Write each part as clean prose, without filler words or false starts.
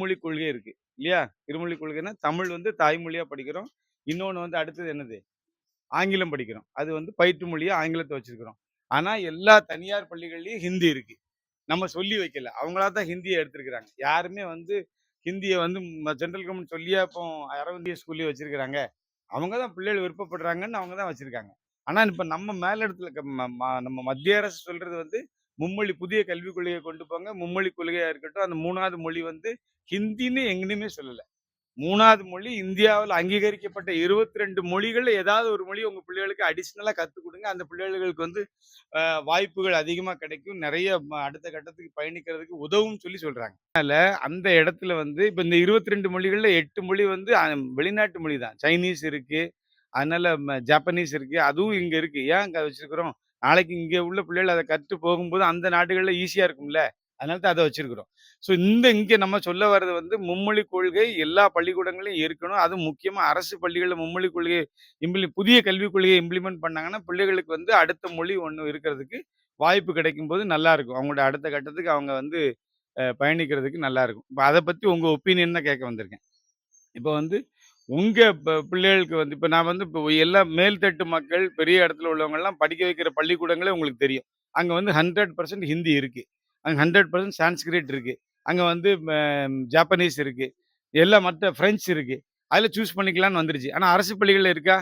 மொழி கொள்கை இருக்கு இல்லையா? இருமொழி கொள்கைன்னா தமிழ் வந்து தாய்மொழியா படிக்கிறோம். இன்னொன்னு வந்து அடுத்தது என்னது? ஆங்கிலம் படிக்கிறோம். அது வந்து பயிற்று மொழியா ஆங்கிலத்த வச்சிருக்கிறோம். ஆனா எல்லா தனியார் பள்ளிகள்லயும் ஹிந்தி இருக்கு. நம்ம சொல்லி வைக்கல. அவங்களா தான் ஹிந்திய எடுத்திருக்கிறாங்க. யாருமே வந்து ஹிந்திய வந்து சென்ட்ரல் கவர்ன்மெண்ட் சொல்லியா இப்போ அரவிந்திய ஸ்கூல்லயே வச்சிருக்கிறாங்க. அவங்க தான் பிள்ளைகள் விருப்பப்படுறாங்கன்னு அவங்க தான் வச்சிருக்காங்க. ஆனா இப்ப நம்ம மேல் இடத்துல நம்ம மத்திய அரசு சொல்றது வந்து மும்மொழி புதிய கல்விக் கொள்கையை கொண்டு போங்க. மும்மொழி கொள்கையா இருக்கட்டும். அந்த 3வது மொழி வந்து ஹிந்தின்னு எங்கேயுமே சொல்லல. 3வது மொழி இந்தியாவுல அங்கீகரிக்கப்பட்ட 22 மொழிகள்ல ஏதாவது ஒரு மொழி உங்க பிள்ளைகளுக்கு அடிஷனலா கத்துக் குடுங்க. அந்த பிள்ளைகளுக்கு வந்து வாய்ப்புகள் அதிகமா கிடைக்கும். நெறைய அடுத்த கட்டத்துக்கு பயணிக்கிறதுக்கு உதவும்னு சொல்றாங்க. அதனால அந்த இடத்துல வந்து இப்ப இந்த 22 மொழிகள்ல 8 மொழி வந்து வெளிநாட்டு மொழி தான். சைனீஸ் இருக்கு. அதனால ஜாப்பனீஸ் இருக்கு. அதுவும் இங்க இருக்கு. ஏன் அங்க வச்சிருக்கிறோம்? நாளைக்கு இங்க உள்ள பிள்ளைகள் அத கத்து போகும்போது அந்த நாடுகள்ல ஈஸியா இருக்கும்ல. அதனால தான் அத வச்சிருக்கிறோம். ஸோ இங்க நம்ம சொல்ல வர்றது வந்து மும்மொழி கொள்கை எல்லா பள்ளிக்கூடங்களையும் இருக்கணும். அதுவும் முக்கியமா அரசு பள்ளிகள்ல மும்மொழி கொள்கையை புதிய கல்விக் கொள்கையை இம்ப்ளிமெண்ட் பண்ணாங்கன்னா, பிள்ளைகளுக்கு வந்து அடுத்த மொழி ஒண்ணு இருக்கிறதுக்கு வாய்ப்பு கிடைக்கும்போது நல்லா இருக்கும். அவங்களோட அடுத்த கட்டத்துக்கு அவங்க வந்து பயணிக்கிறதுக்கு நல்லா இருக்கும். இப்ப அத பத்தி உங்க ஒப்பீனியன் தான் கேட்க வந்திருக்கேன். இப்ப வந்து உங்க பிள்ளைகளுக்கு வந்து இப்ப நான் வந்து இப்போ எல்லா மேல்தட்டு மக்கள், பெரிய இடத்துல உள்ளவங்கலாம் படிக்க வைக்கிற பள்ளிக்கூடங்களே உங்களுக்கு தெரியும். அங்க வந்து 100% ஹிந்தி இருக்கு. அங்க 100% சான்ஸ்கிரிட் இருக்கு. அங்க வந்து ஜாப்பனீஸ் இருக்கு. எல்லாம் மத்த பிரெஞ்சு இருக்கு. அதுல சூஸ் பண்ணிக்கலாம்னு வந்துருச்சு. ஆனா அரசு பள்ளிகள்ல இருக்கா?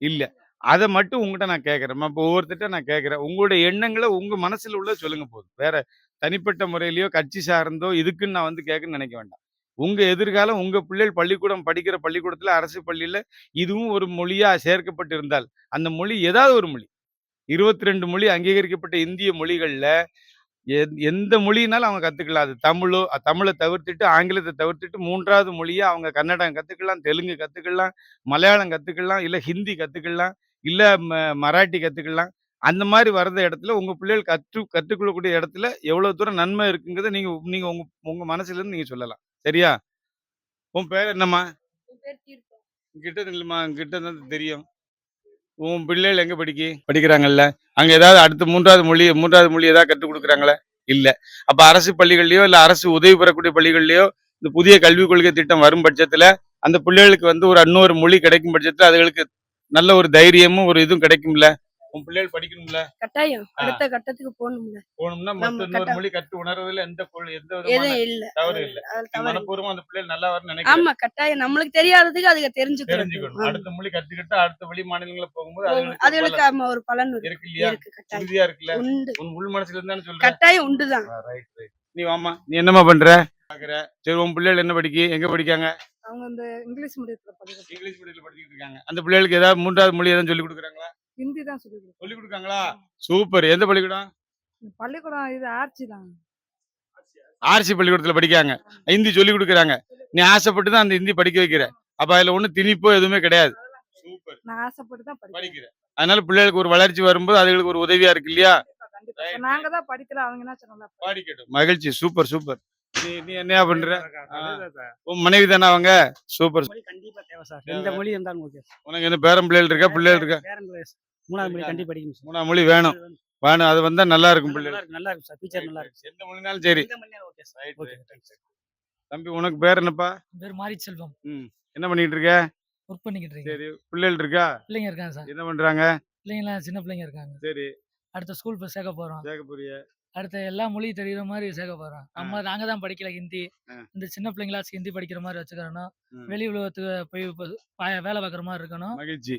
இல்ல. அத மட்டும் உங்கட்ட நான் கேட்கிறேன். இப்ப ஒவ்வொருத்தர்ட்ட நான் கேட்கிறேன். உங்களுடைய எண்ணங்கள உங்க மனசுல உள்ளத சொல்லுங்க போதும். வேற தனிப்பட்ட முறையிலயோ, கட்சி சார்ந்தோ இதுக்குன்னு நான் வந்து கேட்கணும்னு நினைக்க வேண்டாம். உங்க எதிர்காலம் உங்க பிள்ளைகள் பள்ளிக்கூடம் படிக்கிற பள்ளிக்கூடத்துல அரசு பள்ளியில இதுவும் ஒரு மொழியா சேர்க்கப்பட்டு இருந்தால், அந்த மொழி ஏதாவது ஒரு மொழி. 22 மொழி அங்கீகரிக்கப்பட்ட இந்திய மொழிகள்ல எந்த மொழினாலும் அவங்க கத்துக்கலாம். அது தமிழ தவிர்த்துட்டு, ஆங்கிலத்த தவிர்த்துட்டு 3வது மொழியா அவங்க கன்னடம் கத்துக்கலாம், தெலுங்கு கத்துக்கலாம், மலையாளம் கத்துக்கலாம், இல்ல ஹிந்தி கத்துக்கலாம், இல்ல மராட்டி கத்துக்கலாம். அந்த மாரி வர்ற இடத்துல உங்க பிள்ளைகள் கத்துக்கொள்ளக்கூடிய இடத்துல எவ்வளவு தூரம் நன்மை இருக்குங்கிறத நீங்க நீங்க உங்க உங்க மனசுல இருந்து நீங்க சொல்லலாம். சரியா? உன் பேர் என்னம்மா? என் பேர் தீர்த்தம். கிட்ட நில்லுமா. கிட்ட தான் தெரியும். உன் பிள்ளைகள் எங்க படிக்கிறாங்கல்ல? அங்க ஏதாவது அடுத்து 3வது மொழி ஏதாவது கத்துக் குடுக்குறாங்களா? இல்ல. அப்ப அரசு பள்ளிகள்லயோ, இல்ல அரசு உதவி பெறக்கூடிய பள்ளிகள்லயோ, இந்த புதிய கல்விக் கொள்கை திட்டம் வரும் பட்சத்துல, அந்த பிள்ளைகளுக்கு வந்து ஒரு இன்னொரு மொழி கிடைக்கும் பட்சத்துல, அதுகளுக்கு நல்ல ஒரு தைரியமும், ஒரு இதுவும் கிடைக்கும்ல? உன் பிள்ளைகள் படிக்கணும்ல? கட்டாயம். அடுத்த கட்டத்துக்கு போணும்ல. போணும்னா மத்த இன்னொரு மொழி கற்று உணர்வதில எந்த விதமான எதுவும் இல்ல. தவறும் இல்ல. அது நீ தவறு இல்ல. மனப்பூர்வமா அந்த பிள்ளைகள் நல்லா வரும்னு நினைக்கிறேன். ஆமா, கட்டாயம். நம்மளுக்கு தெரியாததுக்கு அதுக தெரிஞ்சுக்கணும். தெரிஞ்சுக்கணும். அடுத்த மொழி கத்துக்கிட்டு அடுத்த வெளி மாநிலங்கள்ல போகும்போது அதுகளுக்கு ஆமா ஒரு பலன் இருக்கு இல்லையா? இருக்கு. கட்டாயம். உறுதியா இருக்குல்ல? உண்டு. உன் உள் மனசுல இருந்தானே சொல்ற? கட்டாயம் உண்டுதான். ரைட். நீ வாம்மா. நீ என்னம்மா பண்ற? பாக்குற. சரி உன் பிள்ளைகள் என்ன எங்க படிக்காங்க? அவங்க இந்த இங்கிலீஷ் மீடியத்துல படிக்கிறாங்க. இங்கிலீஷ் மீடியத்துல படிச்சிட்டு இருக்காங்க. அந்த பிள்ளைகளுக்கு ஏதாவது 3வது மொழி ஏதாவது சொல்லிக் குடுக்குறாங்களா? ஹிந்தி தான் சொல்லி கொடுக்குறோம். சொல்லிக் குடுக்காங்களா? சூப்பர். எந்த பள்ளிக்கூடம்? பள்ளிக்கூடம் இது ஆர்ச்சி தான். ஆர்சி பள்ளிக்கூடத்துல படிக்காங்க. ஹிந்தி சொல்லிக் குடுக்குறாங்க. நீ ஆசைப்பட்டு தான் அந்த ஹிந்தி படிக்க வைக்கிற. அப்ப அதுல ஒண்ணும் திணிப்போ எதுவுமே கிடையாது. சூப்பர். நான் ஆசைப்பட்டு தான் படிக்கிறேன். அதனால பிள்ளைகளுக்கு ஒரு வளர்ச்சி வரும்போது அதுகளுக்கு ஒரு உதவியா இருக்கு இல்லையா? கண்டிப்பா. நாங்க தான் படிக்கல, அவங்க என்ன சொன்னாங்க? படிக்கட்டும். மகிழ்ச்சி. Super super. நீ என்னையா பண்ற? உன் மனைவி தானே அவங்க? சூப்பர். கண்டிப்பா தேவை சார். எந்த மொழி இருந்தாலும் ஓகே. உனக்கு என்ன பேரன் பிள்ளைகள் இருக்கா? பிள்ளைகள் இருக்கா? 3வது மொழி கண்டிப்பா படிக்கணும் சார். 3வது மொழி வேணும். அது வந்தா நல்லா இருக்கும் பிள்ளைகள். நல்லா இருக்கும் சார். ஃபியூச்சர் நல்லா இருக்கும். எந்த மொழினாலும் சரி. எந்த மொழினாலும் ஓகே சார். ஓகே. தம்பி உனக்கு பேர் என்னப்பா? பேர் மாரி செல்வம். என்ன பண்ணிட்டு இருக்க? வொர்க் பண்ணிக்கிட்டு இருக்கேன். சரி. பிள்ளைகள் இருக்கா? பிள்ளைங்க இருக்காங்க சார். என்ன பண்றாங்க? பிள்ளைங்கலாம் சின்ன பிள்ளைங்க இருக்காங்க. சரி. அடுத்த ஸ்கூல் போய் சேர்க்க போறோம். சேர்க்க போறிய? அடுத்த எல்லா மொழியும் தெரியுற மாதிரி சேர்க்க போறோம். நாங்க தான் படிக்கல ஹிந்தி. இந்த சின்ன பிள்ளைங்களாச்சும் ஹிந்தி படிக்கிற மாதிரி வச்சுக்கிறணும். வெளி உலகத்துக்கு போய் வேலை பார்க்குற மாதிரி இருக்கணும். மகிழ்ச்சி.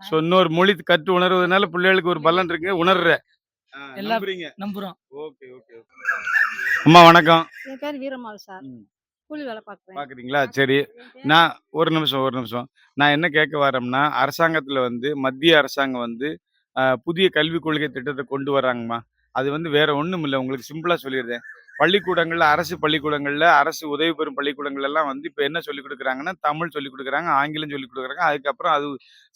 சோ இன்னொரு மொழி கற்று உணர்வதனால பிள்ளைகளுக்கு ஒரு பலன் இருக்கு. உணர்ற. எல்லாம் நம்புறோம். ஓகே. அம்மா வணக்கம். என் பேர் வீரம்மாள் சார். கூலி வேலை பார்க்குறேன். பாக்குறீங்களா? சரி. நான் ஒரு நிமிஷம். நான் என்ன கேட்க வரேன்னா, அரசாங்கத்துல வந்து மத்திய அரசாங்கம் வந்து புதிய கல்விக் கொள்கை திட்டத்தை கொண்டு வர்றாங்கம்மா. அது வந்து வேற ஒண்ணும் இல்ல. உங்களுக்கு சிம்பிளா சொல்லிடுறேன். அரசு பள்ளிக்கூடங்கள்ல, அரசு உதவி பெறும் பள்ளிக்கூடங்கள் எல்லாம் வந்து இப்ப என்ன சொல்லிக் குடுக்குறாங்கன்னா, தமிழ் சொல்லிக் குடுக்குறாங்க, ஆங்கிலம் சொல்லிக் குடுக்குறாங்க. அதுக்கப்புறம் அது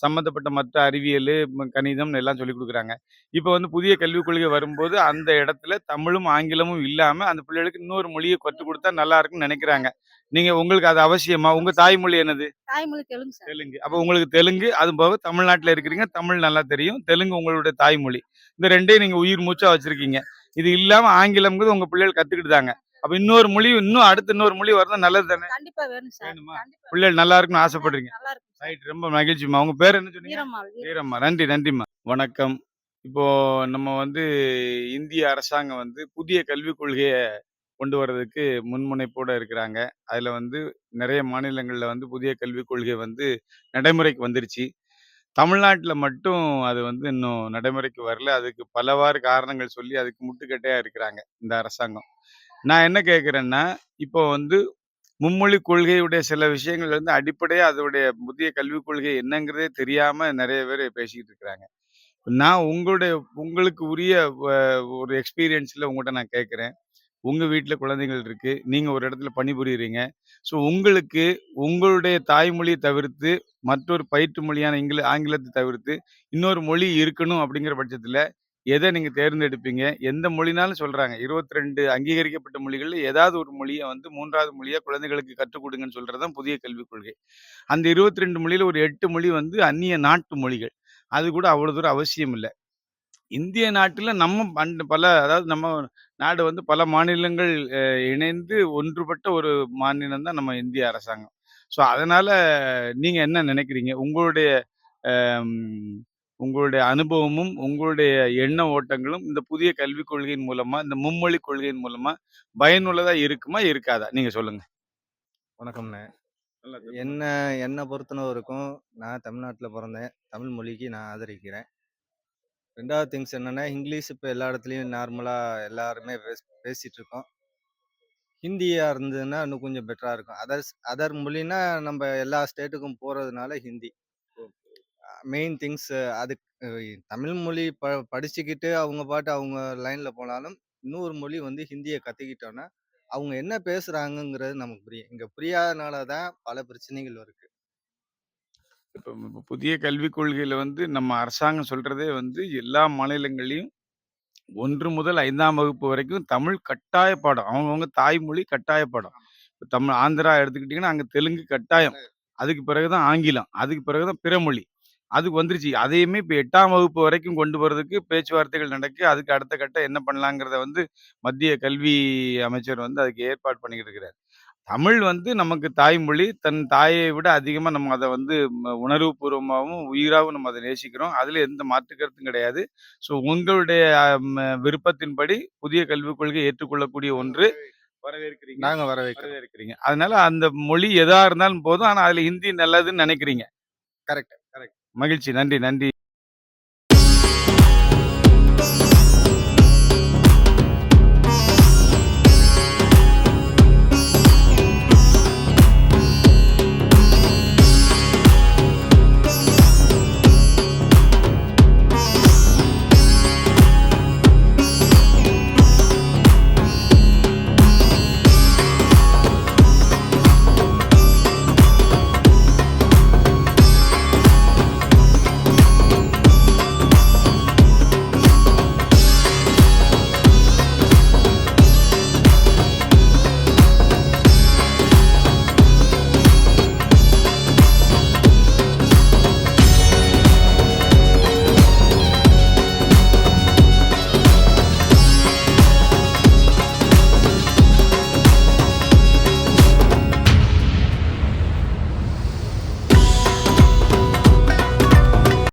சம்பந்தப்பட்ட மத்த அறிவியலு, கணிதம் எல்லாம் சொல்லிக் குடுக்குறாங்க. இப்ப வந்து புதிய கல்விக் கொள்கை வரும்போது, அந்த இடத்துல தமிழும், ஆங்கிலமும் இல்லாம அந்த பிள்ளைகளுக்கு இன்னொரு மொழிய கத்துக் குடுத்தா நல்லா இருக்கும்னு நெனைக்கிறாங்க. உங்களுக்கு அது அவசியமா? உங்க தாய்மொழி என்னது? தாய்மொழி தெலுங்கு சார். தெலுங்கு. அப்ப உங்களுக்கு தெலுங்கு, அதுவும் போக தமிழ்நாட்டுல இருக்கிறீங்க. தமிழ் நல்லா தெரியும். தெலுங்கு உங்களுடைய தாய்மொழி. இந்த 2யும் நீங்க உயிர் மூச்சா வச்சிருக்கீங்க. இது இல்லாம ஆங்கிலம்ங்கிறது உங்க பிள்ளைகள் கத்துக்கிட்டுதாங்க. அப்ப இன்னும் அடுத்து இன்னொரு மொழி வரணும் நல்லது தானே? கண்டிப்பா வேணும் சார். வேணுமா? கண்டிப்பா பிள்ளைகள் நல்லா இருக்குன்னு ஆசைப்படுறீங்க. நல்லா இருக்கும் சார். ரைட், ரொம்ப மகிழ்ச்சிம்மா. உங்க பேர் என்ன சொன்னீங்க? வீரம்மாள். வீரம்மா. நன்றி, நன்றிம்மா. வணக்கம். இப்போ நம்ம வந்து இந்திய அரசாங்கம் வந்து புதிய கல்விக் கொள்கைய கொண்டு வர்றதுக்கு முன்முனைப்போட இருக்கிறாங்க. அதுல வந்து நிறைய மாநிலங்கள்ல வந்து புதிய கல்விக் கொள்கை வந்து நடைமுறைக்கு வந்துருச்சு. தமிழ்நாட்டுல மட்டும் அது வந்து இன்னும் நடைமுறைக்கு வரல. அதுக்கு பலவாறு காரணங்கள் சொல்லி அதுக்கு முட்டுக்கட்டையா இருக்கிறாங்க இந்த அரசாங்கம். நான் என்ன கேட்கிறேன்னா, இப்போ வந்து மும்மொழி கொள்கையுடைய சில விஷயங்கள் வந்து அடிப்படையா அதோடைய புதிய கல்விக் கொள்கை என்னங்கிறதே தெரியாம நெறைய பேரு பேசிக்கிட்டு இருக்கிறாங்க. நான் உங்களுக்கு உரிய வ ஒரு எக்ஸ்பீரியன்ஸ்ல உங்கட்ட நான் கேட்கிறேன். உங்க வீட்ல குழந்தைகள் இருக்கு. நீங்க ஒரு இடத்துல பணிபுரியிறீங்க. ஸோ உங்களுக்கு உங்களுடைய தாய்மொழிய தவிர்த்து, மற்றொரு பயிற்று மொழியான ஆங்கிலத்த தவிர்த்து, இன்னொரு மொழி இருக்கணும் அப்படிங்கிற பட்சத்துல, எத நீங்க தேர்ந்தெடுப்பீங்க? எந்த மொழினாலும் சொல்றாங்க. 22 அங்கீகரிக்கப்பட்ட மொழிகள்ல ஏதாவது ஒரு மொழிய வந்து 3வது மொழியா குழந்தைகளுக்கு கற்றுக் குடுங்கன்னு சொல்றது தான் புதிய கல்விக் கொள்கை. அந்த 22 மொழியில ஒரு 8 மொழி வந்து அந்நிய நாட்டு மொழிகள். அது கூட அவ்வளவு தூரம் அவசியம் இல்ல. இந்திய நாட்டில நம்ம அதாவது நம்ம நாடு வந்து பல மாநிலங்கள் இணைந்து ஒன்றுபட்ட ஒரு மாநிலம் தான் நம்ம இந்திய அரசாங்கம். ஸோ அதனால நீங்க என்ன நினைக்கிறீங்க? அம் உங்களுடைய அனுபவமும், உங்களுடைய எண்ண ஓட்டங்களும் இந்த புதிய கல்விக் கொள்கையின் மூலமா, இந்த மும்மொழி கொள்கையின் மூலமா பயனுள்ளதா இருக்குமா? இருக்காதா? நீங்க சொல்லுங்க. வணக்கம்ண்ணே. நல்லா சொல்லுங்க. என்ன என்ன பொறுத்தவரைக்கும் நான் தமிழ்நாட்டுல பொறந்தேன். தமிழ் மொழிக்கு நான் ஆதரிக்கிறேன். 2வது திங்ஸ் என்னன்னா, இங்கிலீஷ் இப்ப எல்லா இடத்துலயும் நார்மலா எல்லாருமே பேசிட்டு இருக்கோம். ஹிந்தியா இருந்ததுன்னா இன்னும் கொஞ்சம் பெட்டரா இருக்கும். அதர் மொழின்னா நம்ம எல்லா ஸ்டேட்டுக்கும் போறதுனால ஹிந்தி. மெயின் திங்ஸ் அதுக்கு தமிழ் மொழி படிச்சுக்கிட்டு அவங்க பாட்டு அவங்க லைன்ல போனாலும், இன்னொரு மொழி வந்து ஹிந்திய கத்துக்கிட்டோம்னா, அவங்க என்ன பேசுறாங்கங்கிறது நமக்கு புரியும். இங்க புரியாதனால தான் பல பிரச்சனைகள் இருக்கு. இப்ப புதிய கல்விக் கொள்கையில வந்து நம்ம அரசாங்கம் சொல்றதே வந்து எல்லா மாநிலங்கள்லயும் 1 முதல் 5ஆம் வகுப்பு வரைக்கும் தமிழ் கட்டாய பாடம். அவங்கவங்க தாய்மொழி கட்டாய பாடம். இப்ப ஆந்திரா எடுத்துக்கிட்டீங்கன்னா, அங்க தெலுங்கு கட்டாயம். அதுக்கு பிறகு தான் ஆங்கிலம். அதுக்கு பிறகு தான் பிற மொழி. அதுக்கு வந்துருச்சு. அதையுமே இப்ப 8ஆம் வகுப்பு வரைக்கும் கொண்டு போறதுக்கு பேச்சுவார்த்தைகள் நடக்கு. அதுக்கு அடுத்த கட்டம் என்ன பண்ணலாங்கிறத வந்து மத்திய கல்வி அமைச்சர் வந்து அதுக்கு ஏற்பாடு பண்ணிக்கிட்டு இருக்கிறார். தமிழ் வந்து நமக்கு தாய்மொழி. தன் தாயை விட அதிகமா நம்ம அத வந்து உணர்வுபூர்வமாவும், உயிராவும் நம்ம அத நேசிக்கிறோம். அதுல எந்த மாற்று கருத்தும் கிடையாது. ஸோ உங்களுடைய விருப்பத்தின்படி புதிய கல்விக் கொள்கை ஏற்றுக்கொள்ளக்கூடிய ஒன்று. வரவேற்கிறீங்க. நாங்க வரவேற்கிறோம். வரவேற்கிறீங்க. அதனால அந்த மொழி எதா இருந்தாலும் போதும். ஆனா அதுல ஹிந்தி நல்லதுன்னு நினைக்கிறீங்க. கரெக்ட். மகிழ்ச்சி. நன்றி, நன்றி.